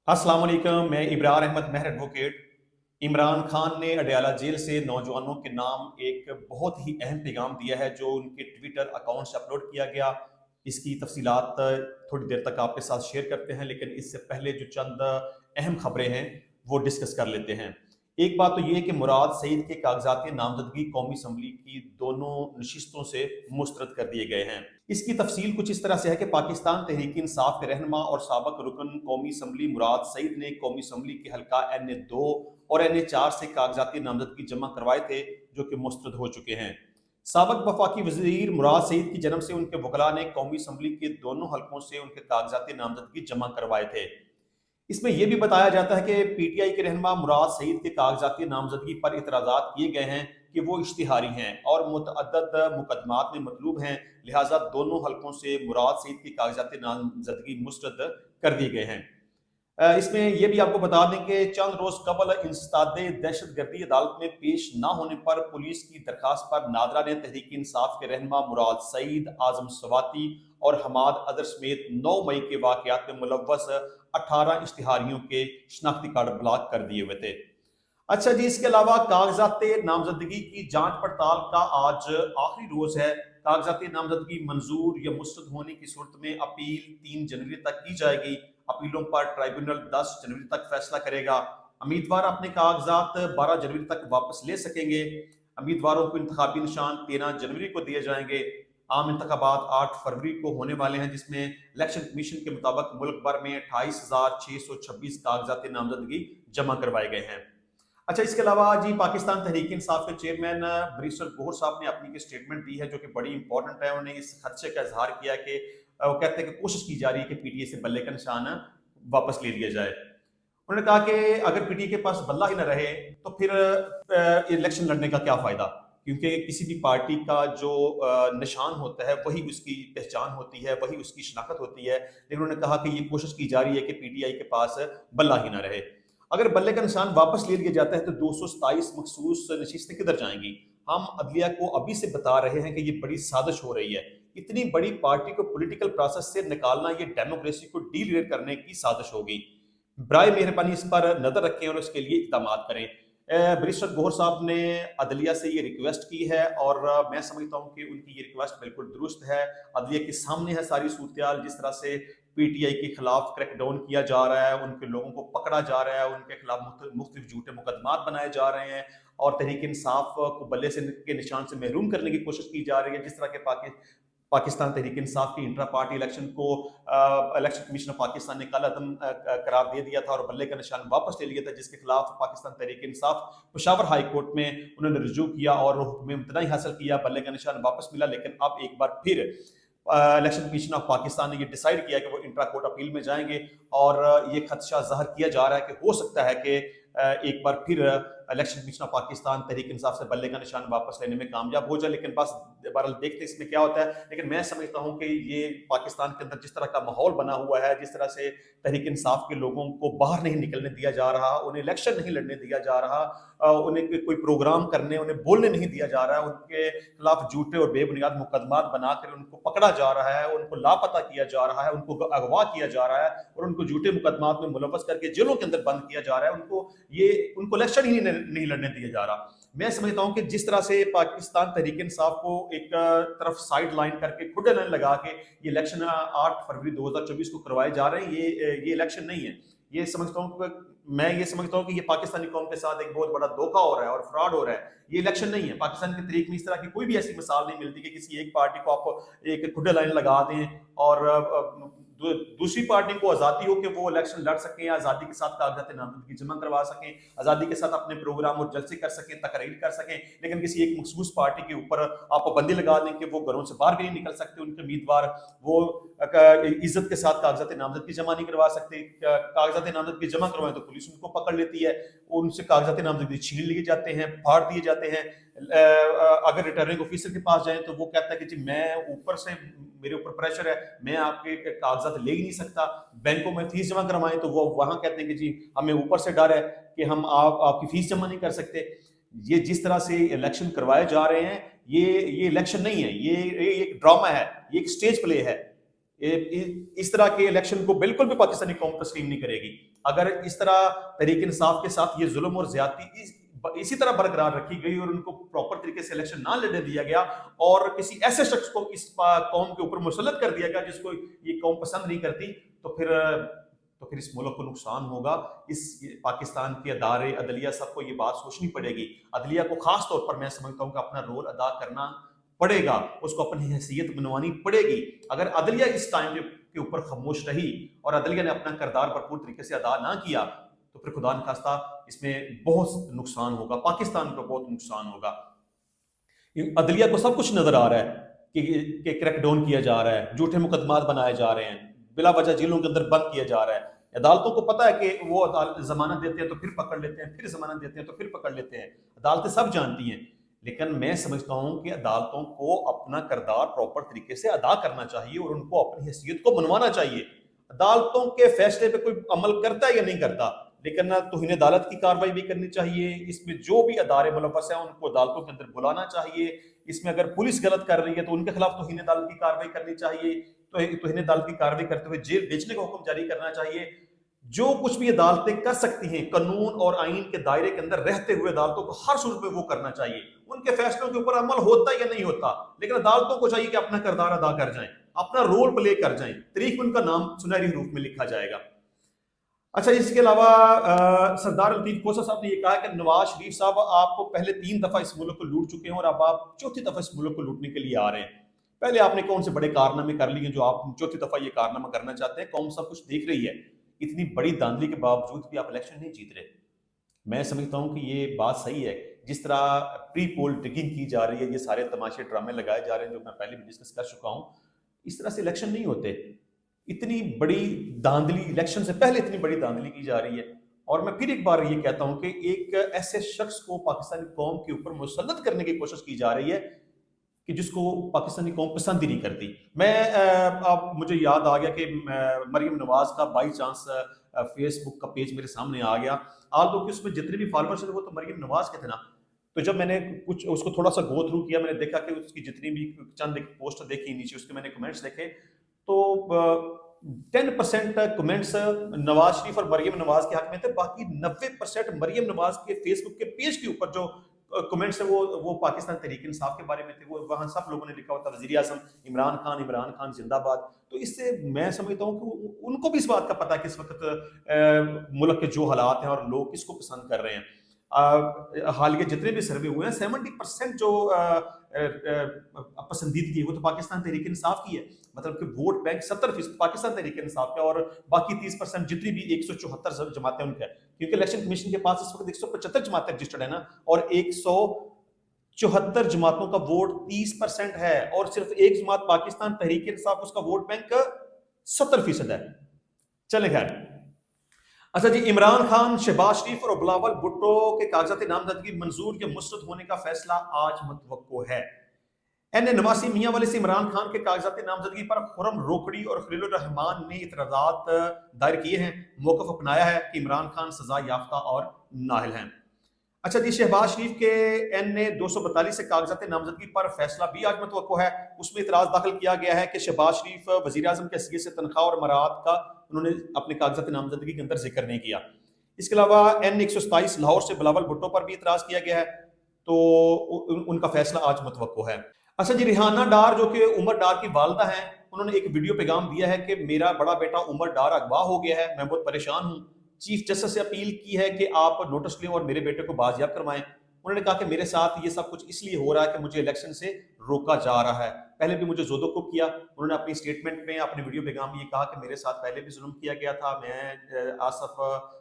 अस्सलाम वालेकुम। मैं इब्रार अहमद महर एडवोकेट। इमरान खान ने अडयाला जेल से नौजवानों के नाम एक बहुत ही अहम पैगाम दिया है जो उनके ट्विटर अकाउंट से अपलोड किया गया। इसकी तफसीलात थोड़ी देर तक आपके साथ शेयर करते हैं, लेकिन इससे पहले जो चंद अहम खबरें हैं वो डिस्कस कर लेते हैं। एक बात तो ये है कि मुराद सईद के कागजाती नामजदगी कौमी असम्बली की दोनों नशिस्तों से मुस्तरद कर दिए गए हैं। इसकी तफसील कुछ इस तरह से है कि पाकिस्तान तहरीक इंसाफ के रहनुमा और साबक रुकन कौमी असम्बली मुराद सईद ने कौमी असम्बली के हल्का NA 2 और NA 4 से कागजाती नामजदगी जमा करवाए थे, जो कि मुस्तरद हो चुके हैं। साबक वफाकी वजीर मुराद सईद की जन्म से उनके वकला ने कौमी असम्बली के दोनों हल्कों से उनके कागजाती नामजदगी जमा करवाए थे। इसमें यह भी बताया जाता है कि PTI के रहनुमा मुराद सईद के कागजाती नामजदगी पर इतराज़ात किए गए हैं कि वो इश्तिहारी हैं और मुतअद्दद मुकदमात में मतलूब हैं, लिहाजा दोनों हल्कों से मुराद सईद की कागजाती नामजदगी मुस्तरद कर दिए गए हैं। इसमें यह भी आपको बता दें कि चंद रोज कबल इंसदादे दहशतगर्दी अदालत में पेश न होने पर पुलिस की दरखास्त पर नादरा ने तहरीक इंसाफ के रहनुमा मुराद सईद, आजम सवाती और हमाद अदर समेत 9 मई के वाकयात में मुलव्वस 18 इश्तिहारियों के शनाख्ती कार्ड ब्लॉक कर दिए हुए थे। अच्छा जी, इसके अलावा कागजात नामजदगी की जांच पड़ताल का आज आखिरी रोज है। कागजात नामजदगी मंजूर या मुस्तरद होने की सूरत में अपील 3 जनवरी तक की जाएगी। अपीलों पर ट्राइब्यूनल 10 जनवरी तक फैसला करेगा। उम्मीदवार अपने कागजात 12 जनवरी तक वापस ले सकेंगे। उम्मीदवारों को इंतखाबी निशान 13 जनवरी को दिए जाएंगे। आम इंतखाबात 8 फरवरी को होने वाले हैं, जिसमें इलेक्शन कमीशन के मुताबिक मुल्क भर में 28,626 कागजात नामजदगी जमा करवाए गए हैं। अच्छा, इसके अलावा जी पाकिस्तान तहरीक इंसाफ के चेयरमैन बैरिस्टर गौहर साहब ने अपनी एक स्टेटमेंट दी है जो कि बड़ी इंपॉर्टेंट है। उन्होंने इस खदशे का इजहार किया कि वो कहते हैं कि कोशिश की जा रही है कि PTI से बल्ले का निशान वापस ले लिया जाए। उन्होंने कहा कि अगर PTI के पास बल्ला ही न रहे तो फिर इलेक्शन लड़ने का क्या फायदा, क्योंकि किसी भी पार्टी का जो निशान होता है वही उसकी पहचान होती है, वही उसकी शनाख्त होती है। लेकिन उन्होंने कहा कि ये कोशिश की जा रही है कि PTI के पास बल्ला ही ना रहे। अगर बल्ले का निशान वापस ले लिया जाता है तो 227 मखसूस नशिस्तें किधर जाएंगी? हम अदलिया को अभी से बता रहे हैं कि ये बड़ी साजिश हो रही है। इतनी बड़ी पार्टी को पॉलिटिकल प्रोसेस से निकालना ये डेमोक्रेसी को डीरेट करने की साजिश होगी। बराए मेहरबानी इस पर नजर रखें और इसके लिए इकदाम करें। बैरिस्टर गौहर साहब ने अदलिया से ये रिक्वेस्ट की है और मैं समझता हूँ कि उनकी ये रिक्वेस्ट बिल्कुल दुरुस्त है। अदलिया के सामने है सारी सूरत, जिस तरह से PTI के खिलाफ क्रैकडाउन किया जा रहा है, उनके लोगों को पकड़ा जा रहा है, उनके खिलाफ मुख्तलिफ झूठे मुकदमात बनाए जा रहे हैं और तहरीक इंसाफ को बल्ले से के निशान से महरूम करने की कोशिश की जा रही है। जिस तरह के पाकिस्तान तहरीक इंसाफ की इंट्रा पार्टी इलेक्शन को इलेक्शन कमीशन ऑफ पाकिस्तान ने कल अदम करार दे दिया था और बल्ले का निशान वापस ले लिया था, जिसके खिलाफ पाकिस्तान तहरीक इंसाफ पेशावर हाई कोर्ट में उन्होंने रुजू किया और हुक्म इम्तनाई हासिल किया, बल्ले का निशान वापस मिला। लेकिन अब एक बार फिर इलेक्शन कमीशन ऑफ पाकिस्तान ने ये डिसाइड किया कि वो इंट्रा कोर्ट अपील में जाएंगे और ये खदशा ज़ाहिर किया जा रहा है कि हो सकता है कि एक बार फिर election commission of Pakistan Tehreek Insaf से बल्ले का निशान वापस लेने में कामयाब हो जाए। लेकिन बस बहरहाल देखते हैं इसमें क्या होता है। लेकिन मैं समझता हूँ कि ये पाकिस्तान के अंदर जिस तरह का माहौल बना हुआ है, जिस तरह से तहरीक इंसाफ के लोगों को बाहर नहीं निकलने दिया जा रहा, उन्हें इलेक्शन नहीं लड़ने दिया जा रहा, उन्हें कोई प्रोग्राम करने, उन्हें बोलने नहीं दिया जा रहा है, उनके खिलाफ झूठे और बेबुनियाद मुकदमात बनाकर उनको पकड़ा जा रहा है, उनको लापता किया जा रहा है, उनको अगवा किया जा रहा है और उनको झूठे मुकदमात में मुलव्वस करके जेलों के अंदर बंद किया जा रहा है, उनको इलेक्शन ही नहीं लड़ने दिया जा रहा। मैं समझता हूं कि जिस तरह से पाकिस्तान तहरीक इंसाफ को एक तरफ साइड लाइन करके खुडे लाइन लगा के ये इलेक्शन 8 फरवरी 2024 को करवाए जा रहे हैं, ये इलेक्शन नहीं है। ये समझता हूं मैं ये समझता हूं कि ये पाकिस्तानी कौम के साथ एक बहुत बड़ा धोखा हो रहा है और फ्रॉड हो रहा है। ये इलेक्शन नहीं है। पाकिस्तान के तरीक में इस तरह की कोई भी ऐसी मिसाल नहीं मिलती कि किसी एक पार्टी को आप एक खुडे लाइन लगा दें और दूसरी पार्टी को आज़ादी हो कि वो इलेक्शन लड़ सकें या आज़ादी के साथ कागजात नामजदगी जमा करवा सकें, आज़ादी के साथ अपने प्रोग्राम और जलसे कर सकें, तकरीर कर सकें। लेकिन किसी एक मखसूस पार्टी के ऊपर आप पाबंदी लगा दें कि वो घरों से बाहर भी नहीं निकल सकते, उनके उम्मीदवार वो इज्जत के साथ कागजात नामजदगी जमा नहीं करवा सकते। कागजात नामजदगी जमा करवाएं तो पुलिस उनको पकड़ लेती है, उनसे कागजात नामजदगी छीन लिए जाते हैं, फाड़ दिए जाते हैं। अगर रिटर्निंग ऑफिसर के पास जाएं तो वो कहता है कि जी मैं ऊपर से मेरे ऊपर प्रेशर है, मैं आपके कागजात ले ही नहीं सकता। बैंकों में फीस जमा करवाएं तो वो वहां कहते हैं कि जी हमें ऊपर से डर है कि हम आपकी फीस जमा नहीं कर सकते। ये जिस तरह से इलेक्शन करवाए जा रहे हैं, ये इलेक्शन नहीं है, ये एक ड्रामा है, ये एक स्टेज प्ले है। इस तरह के इलेक्शन को बिल्कुल भी पाकिस्तानी कौम तस्लीम नहीं करेगी। اگر اس طرح تحریک انصاف کے ساتھ یہ ظلم اور زیادتی اسی طرح برقرار رکھی گئی اور ان کو پراپر طریقے سے الیکشن نہ لڑنے دیا گیا اور کسی ایسے شخص کو اس قوم کے اوپر مسلط کر دیا گیا جس کو یہ قوم پسند نہیں کرتی، تو پھر اس ملک کو نقصان ہوگا۔ اس پاکستان کے ادارے عدلیہ سب کو یہ بات سوچنی پڑے گی، عدلیہ کو خاص طور پر میں سمجھتا ہوں کہ اپنا رول ادا کرنا پڑے گا، اس کو اپنی حیثیت بنوانی پڑے گی۔ اگر عدلیہ اس ٹائم کے اوپر خاموش رہی اور عدلیہ نے اپنا کردار بھرپور طریقے سے ادا نہ کیا تو پھر خدا نخواستہ اس میں بہت نقصان ہوگا، پاکستان کو بہت نقصان ہوگا۔ عدلیہ کو سب کچھ نظر آ رہا ہے کہ کریک ڈاؤن کیا جا رہا ہے، جھوٹے مقدمات بنائے جا رہے ہیں، بلا وجہ جیلوں کے اندر بند کیا جا رہا ہے۔ عدالتوں کو پتہ ہے کہ وہ ضمانت دیتے ہیں تو پھر پکڑ لیتے ہیں، پھر ضمانت دیتے ہیں تو پھر پکڑ لیتے ہیں، عدالتیں سب جانتی ہیں۔ لیکن میں سمجھتا ہوں کہ عدالتوں کو اپنا کردار پراپر طریقے سے ادا کرنا چاہیے اور ان کو اپنی حیثیت کو بنوانا چاہیے۔ عدالتوں کے فیصلے پہ کوئی عمل کرتا ہے یا نہیں کرتا، لیکن توہین عدالت کی کارروائی بھی کرنی چاہیے۔ اس میں جو بھی ادارے ملوث ہیں ان کو عدالتوں کے اندر بلانا چاہیے۔ اس میں اگر پولیس غلط کر رہی ہے تو ان کے خلاف توہین عدالت کی کارروائی کرنی چاہیے، توہین عدالت کی کارروائی کرتے ہوئے جیل بیچنے کا حکم جاری کرنا چاہیے۔ جو کچھ بھی عدالتیں کر سکتی ہیں قانون اور آئین کے دائرے کے اندر رہتے ہوئے عدالتوں کو ہر صورت میں وہ کرنا چاہیے۔ ان کے فیصلوں کے اوپر عمل ہوتا یا نہیں ہوتا، لیکن عدالتوں کو چاہیے کہ اپنا کردار ادا کر جائیں، اپنا رول پلے کر جائیں، تاریخ میں ان کا نام سنہری حروف میں لکھا جائے گا۔ اچھا، اس کے علاوہ سردار لطیف کھوسہ صاحب نے یہ کہا کہ نواز شریف صاحب آپ کو پہلے 3 دفعہ اس ملک کو لوٹ چکے ہیں اور اب آپ 4تھی دفعہ اس ملک کو لوٹنے کے لیے آ رہے ہیں۔ پہلے آپ نے کون سے بڑے کارنامے کر لیے جو آپ 4تھی دفعہ یہ کارنامہ کرنا چاہتے ہیں؟ قوم سب کچھ دیکھ رہی ہے، اتنی بڑی دھاندلی کے باوجود بھی آپ الیکشن نہیں جیت رہے۔ میں سمجھتا ہوں کہ یہ بات صحیح ہے، جس طرح پری پول ٹرگنگ کی جا رہی ہے، یہ سارے تماشے ڈرامے لگائے جا رہے ہیں جو میں پہلے بھی ڈسکس کر چکا ہوں، اس طرح سے الیکشن نہیں ہوتے۔ اتنی بڑی دھاندلی الیکشن سے پہلے اتنی بڑی دھاندلی کی جا رہی ہے، اور میں پھر ایک بار یہ کہتا ہوں کہ ایک ایسے شخص کو پاکستانی قوم کے اوپر مسلط کرنے کی کوشش کی جا رہی ہے کہ جس کو پاکستانی قوم پسند ہی نہیں کرتی۔ میں اب مجھے یاد آ گیا کہ مریم نواز کا بائی چانس فیس بک کا پیج میرے سامنے آ گیا، آل کہ اس میں جتنے بھی فالوورز تھے وہ تو مریم نواز کے تھے نا۔ تو جب میں نے کچھ اس کو تھوڑا سا گو تھرو کیا، میں نے دیکھا کہ اس کی جتنی بھی چند پوسٹ دیکھی، نیچے اس کے میں نے کمنٹس دیکھے، تو 10% کمنٹس نواز شریف اور مریم نواز کے حق میں تھے، باقی 90% مریم نواز کے فیس بک کے پیج کے اوپر جو کمنٹس ہیں وہ پاکستان تحریک انصاف کے بارے میں تھے۔ وہ وہاں سب لوگوں نے لکھا ہوتا وزیر اعظم عمران خان زندہ باد۔ تو اس سے میں سمجھتا ہوں کہ ان کو بھی اس بات کا پتہ ہے کہ اس وقت ملک کے جو حالات ہیں اور لوگ کس کو پسند کر رہے ہیں۔ حالیہ جتنے بھی سروے ہوئے ہیں 70% جو پسندیدگی وہ تو پاکستان تحریک انصاف کی ہے، مطلب کہ ووٹ بینک 70% پاکستان تحریک انصاف کا، اور باقی 30% جتنی بھی 174 جماعتیں ان کے ہیں، کیونکہ الیکشن کمیشن کے پاس اس وقت 175 جماعتیں رجسٹرڈ ہیں نا، اور 174 جماعتوں کا ووٹ 30% ہے، اور صرف ایک جماعت پاکستان تحریک انصاف اس کا ووٹ بینک 70% ہے۔ چلیں خیر، اچھا جی، عمران خان، شہباز شریف اور بلاول بھٹو کے کاغذات نامزدگی منظور یا مسترد ہونے کا فیصلہ آج متوقع ہے۔ نواسی میاں والے سے عمران خان کے کاغذات نامزدگی پر خرم روکڑی اور خلیل الرحمان نے اعتراضات دائر کیے ہیں، موقف اپنایا ہے کہ عمران خان سزا یافتہ اور نااہل ہیں۔ اچھا جی، شہباز شریف کے N242 سے کاغذات نامزدگی پر فیصلہ بھی آج متوقع ہے۔ اس میں اعتراض داخل کیا گیا ہے کہ شہباز شریف وزیر اعظم کے حیثیت سے تنخواہ اور مراعات کا انہوں نے اپنے کاغذات نامزدگی کے اندر ذکر نہیں کیا۔ اس کے علاوہ N127 لاہور سے بلاول بھٹو پر بھی اعتراض کیا گیا ہے، تو ان کا فیصلہ آج متوقع ہے۔ اچھا جی، ریحانہ ڈار جو کہ عمر ڈار کی والدہ ہیں، انہوں نے ایک ویڈیو پیغام دیا ہے کہ میرا بڑا بیٹا عمر ڈار اغوا ہو گیا ہے، میں بہت پریشان ہوں، چیف جسٹس سے اپیل کی ہے کہ آپ نوٹس لیں اور میرے بیٹے کو بازیاب کروائیں۔ انہوں نے کہا کہ میرے ساتھ یہ سب کچھ اس لیے ہو رہا ہے کہ مجھے الیکشن سے روکا جا رہا ہے۔ پہلے بھی مجھے زودوکوب کیا، انہوں نے اپنی سٹیٹمنٹ میں اپنے ویڈیو پیغام میں یہ کہا کہ میرے ساتھ پہلے بھی ظلم کیا گیا تھا، میں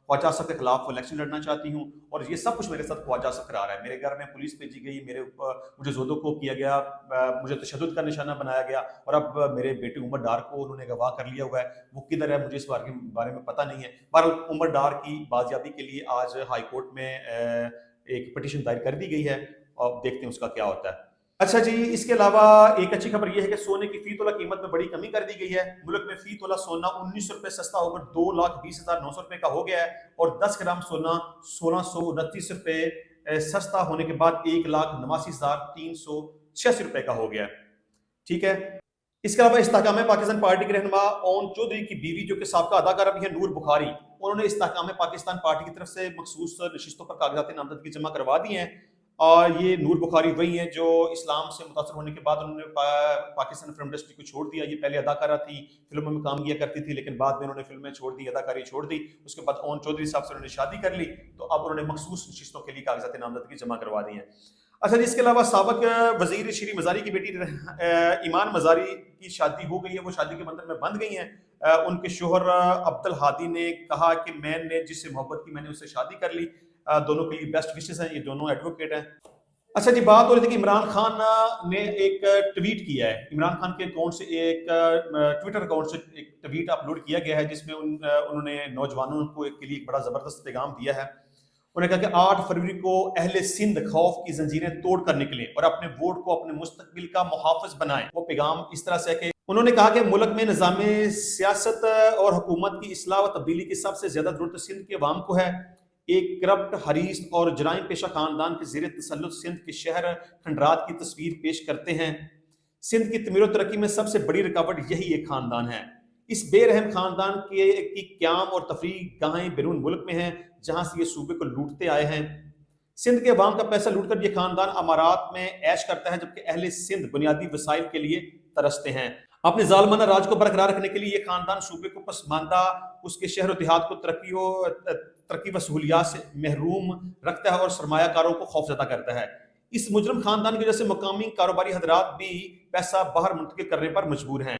خواجہ آصف کے خلاف الیکشن لڑنا چاہتی ہوں، اور یہ سب کچھ میرے ساتھ خواجہ آصف کرا رہا ہے۔ میرے گھر میں پولیس بھیجی گئی، میرے اوپر مجھے زودوکوب کیا گیا، مجھے تشدد کا نشانہ بنایا گیا، اور اب میرے بیٹے عمر ڈار کو انہوں نے اغوا کر لیا ہوا ہے، وہ کدھر ہے مجھے اس بارے میں پتہ نہیں ہے۔ بہرحال عمر ڈار کی بازیابی کے لیے آج ہائی کورٹ میں ایک پٹیشن دائر کر دی گئی ہے، اور دیکھتے ہیں اس کا کیا ہوتا ہے۔ اچھا جی، اس کے علاوہ ایک اچھی خبر یہ ہے کہ سونے کی فی تولہ قیمت میں بڑی کمی کر دی گئی ہے۔ ملک میں فی تولہ سونا 1900 روپے سستا ہو کر 2,20,900 روپے کا ہو گیا ہے، اور 10 گرام سونا 1,629 روپے سستا ہونے کے بعد 1,89,386 روپے کا ہو گیا ہے۔ ٹھیک ہے، اس کے علاوہ استحکام پاکستان پارٹی کے رہنما اون چودھری کی بیوی جو کہ سابقہ اداکارہ بھی ہے نور بخاری، انہوں نے استحकाम पाकिस्तान पार्टी की तरफ से मखसूस नशिस्तों पर कागजात नामजदगी जमा करवा दी हैं। और ये नूर बुखारी वही हैं जो इस्लाम से मुतासर होने के बाद उन्होंने पाकिस्तान फिल्म इंडस्ट्री को छोड़ दिया। ये पहले अदाकारा थी, फिल्मों में काम किया करती थी, लेकिन बाद में उन्होंने फिल्में छोड़ दी, अदाकारी छोड़ दी। उसके बाद ओन चौधरी साहब से उन्होंने शादी कर ली, तो अब उन्होंने मखसूस नशिस्तों के लिए कागजात नामजदगी जमा करवा दी हैं। अच्छा जी, इसके अलावा साबिक वजीर श्री मजारी की बेटी ईमान मजारी की शादी हो गई है, वो शादी के बंधन में बंध गई हैं। उनके शोहर अब्दुल हादी ने कहा कि मैंने जिससे मोहब्बत की मैंने उससे शादी कर ली। दोनों के लिए बेस्ट विशेस हैं, ये दोनों एडवोकेट हैं। अच्छा जी, बात हो रही थी कि इमरान खान ने एक ट्वीट किया है। इमरान खान के अकाउंट से एक ट्विटर अकाउंट से एक ट्वीट अपलोड किया गया है, जिसमें उन्होंने नौजवानों को के लिए एक बड़ा ज़बरदस्त पैगाम दिया है। उन्होंने कहा कि 8 फरवरी को अहले सिंध खौफ की जंजीरें तोड़ कर निकलें और अपने वोट को अपने मुस्तकबिल का मुहाफ़िज बनाएं। वो पैगाम इस तरह से है कि उन्होंने कहा कि मुल्क में निज़ाम सियासत और हुकूमत की इस्लाह व तब्दीली की सबसे ज़्यादा ज़रूरत सिंध के अवाम को है। एक करप्ट, हरीस और जराइम पेशा खानदान के ज़ेर तसल्लुत सिंध के शहर खंडरात की तस्वीर पेश करते हैं। सिंध की तमीर और तरक्की में सबसे बड़ी रुकावट यही एक खानदान है। इस बेरहम खानदान की क्याम और तफरीह गाहें बैरून मुल्क में हैं, जहां से ये सूबे को लूटते आए हैं। सिंध के अवाम का पैसा लूटकर ये खानदान अमारात में ऐश करता है, जबकि अहले सिंध बुनियादी वसाइल के लिए तरसते हैं। अपने जालमाना राज को बरकरार रखने के लिए ये खानदान सूबे को पसमानदा, उसके शहर और देहात को तरक्की व सहूलियात से महरूम रखता है और सरमायाकारों को खौफजदा करता है। इस मुजरम खानदान की वजह से मकामी कारोबारी हजरात भी पैसा बाहर मुंतकिल करने पर मजबूर हैं।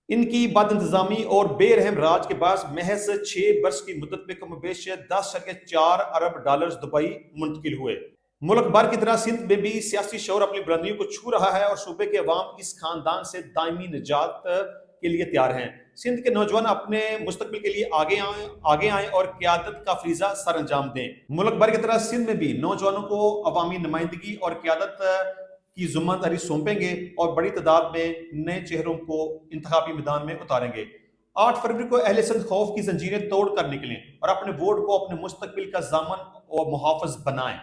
इनकी बदइंतजामी और बेरहम राज के बाद महज 6 वर्ष की मुद्दत में कमोबेश 10.4 अरब डॉलर्स दुबई मुंतकिल हुए। मुल्क भर की तरह सिंध में भी सियासी शौर अपनी बुलंदियों को छू रहा है और सूबे के अवाम इस खानदान से दायमी निजात के लिए तैयार हैं। सिंध के नौजवान अपने मुस्तकबिल के लिए आगे आएं और क़यादत का फरीज़ा सर अंजाम दें। मुल्क भर की तरह सिंध में भी नौजवानों को अवामी नुमाइंदगी और क़यादत की जिम्मेदारी सौंपेंगे और बड़ी तादाद में नए चेहरों को इंतखाबी मैदान में उतारेंगे। 8 फरवरी को अहले सिंध खौफ की जंजीरें तोड़ कर निकलें और अपने वोट को अपने मुस्तकबिल का जामन और मुहाफ़िज बनाएं।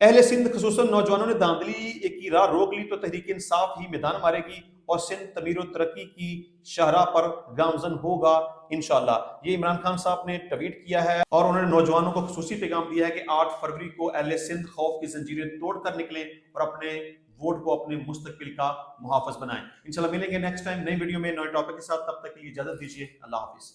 अहले सिंध खुसूसन नौजवानों ने धांधली की राह रोक ली तो तहरीक इंसाफ ही मैदान मारेगी और सिंध तमीर और तरक्की की शाहराह पर गामजन होगा इंशाअल्लाह। ये इमरान खान साहब ने ट्वीट किया है और उन्होंने नौजवानों को खुसूसी पैगाम दिया है कि 8 फरवरी को अहले सिंध खौफ की जंजीरें तोड़ कर निकलें और अपने वोट को अपने मुस्तकबिल का मुहाफ़िज बनाएं। इंशाअल्लाह मिलेंगे नेक्स्ट टाइम नई वीडियो में नए टॉपिक के साथ। तब तक के लिए इजाजत दीजिए। अल्लाह हाफिज।